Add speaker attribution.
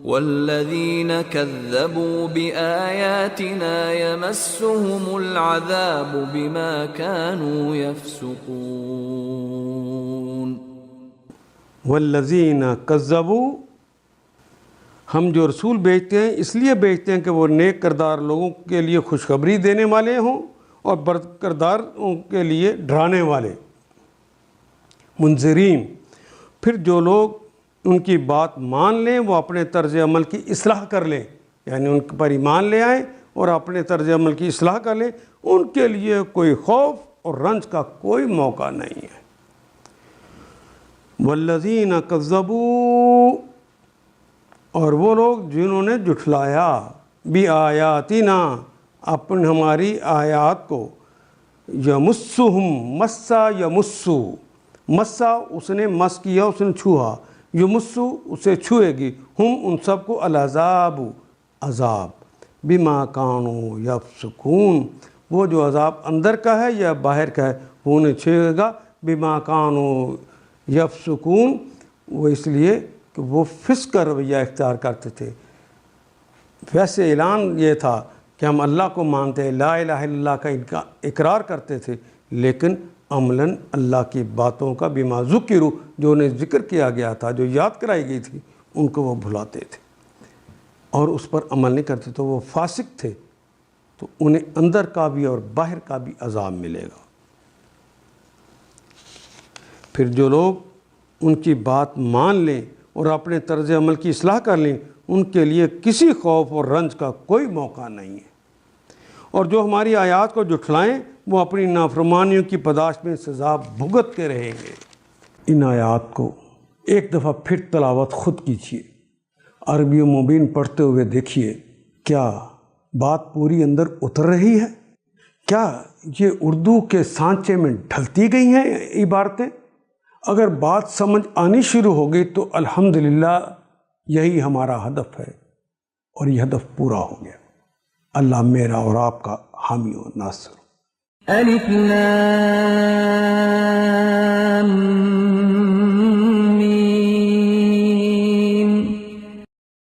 Speaker 1: والذین کذبوا بآیاتنا یمسهم العذاب بما كانوا یفسقون۔
Speaker 2: والذین کذبوا، ہم جو رسول بھیجتے ہیں اس لیے بھیجتے ہیں کہ وہ نیک کردار لوگوں کے لیے خوشخبری دینے والے ہوں اور بد کرداروں کے لیے ڈرانے والے، منذرین۔ پھر جو لوگ ان کی بات مان لیں وہ اپنے طرز عمل کی اصلاح کر لیں، یعنی ان پر ایمان لے آئیں اور اپنے طرز عمل کی اصلاح کر لیں، ان کے لیے کوئی خوف اور رنج کا کوئی موقع نہیں ہے۔ والذین کذبوا، اور وہ لوگ جنہوں نے جھٹلایا بآیاتنا، اپن ہماری آیات کو، یمسہم، مسا یمسو، مسا اس نے مس کیا، اس نے چھوا، یمسو اسے چھوئے گی، ہم ان سب کو العذاب، عذاب، بما کانوا یفسقون، وہ جو عذاب اندر کا ہے یا باہر کا ہے وہ انہیں چھوئے گا، بما کانوا یفسقون، وہ اس لیے کہ وہ فسق کا رویہ اختیار کرتے تھے۔ ویسے اعلان یہ تھا کہ ہم اللہ کو مانتے ہیں، لا الہ الا اللہ کا اقرار کرتے تھے، لیکن عملاً اللہ کی باتوں کا بما ذکروا، جو انہیں ذکر کیا گیا تھا، جو یاد کرائی گئی تھی، ان کو وہ بھلاتے تھے اور اس پر عمل نہیں کرتے، تو وہ فاسق تھے، تو انہیں اندر کا بھی اور باہر کا بھی عذاب ملے گا۔ پھر جو لوگ ان کی بات مان لیں اور اپنے طرز عمل کی اصلاح کر لیں، ان کے لیے کسی خوف اور رنج کا کوئی موقع نہیں ہے، اور جو ہماری آیات کو جھٹلائیں وہ اپنی نافرمانیوں کی پاداش میں سزا بھگتتے رہیں گے۔ ان آیات کو ایک دفعہ پھر تلاوت خود کیجیے، عربی و مبین پڑھتے ہوئے دیکھیے، کیا بات پوری اندر اتر رہی ہے؟ کیا یہ اردو کے سانچے میں ڈھلتی گئی ہیں عبارتیں؟ اگر بات سمجھ آنی شروع ہو گئی تو الحمدللہ یہی ہمارا ہدف ہے، اور یہ ہدف پورا ہو گیا۔ اللہ میرا اور آپ کا حامی و ناصر۔
Speaker 1: الف لام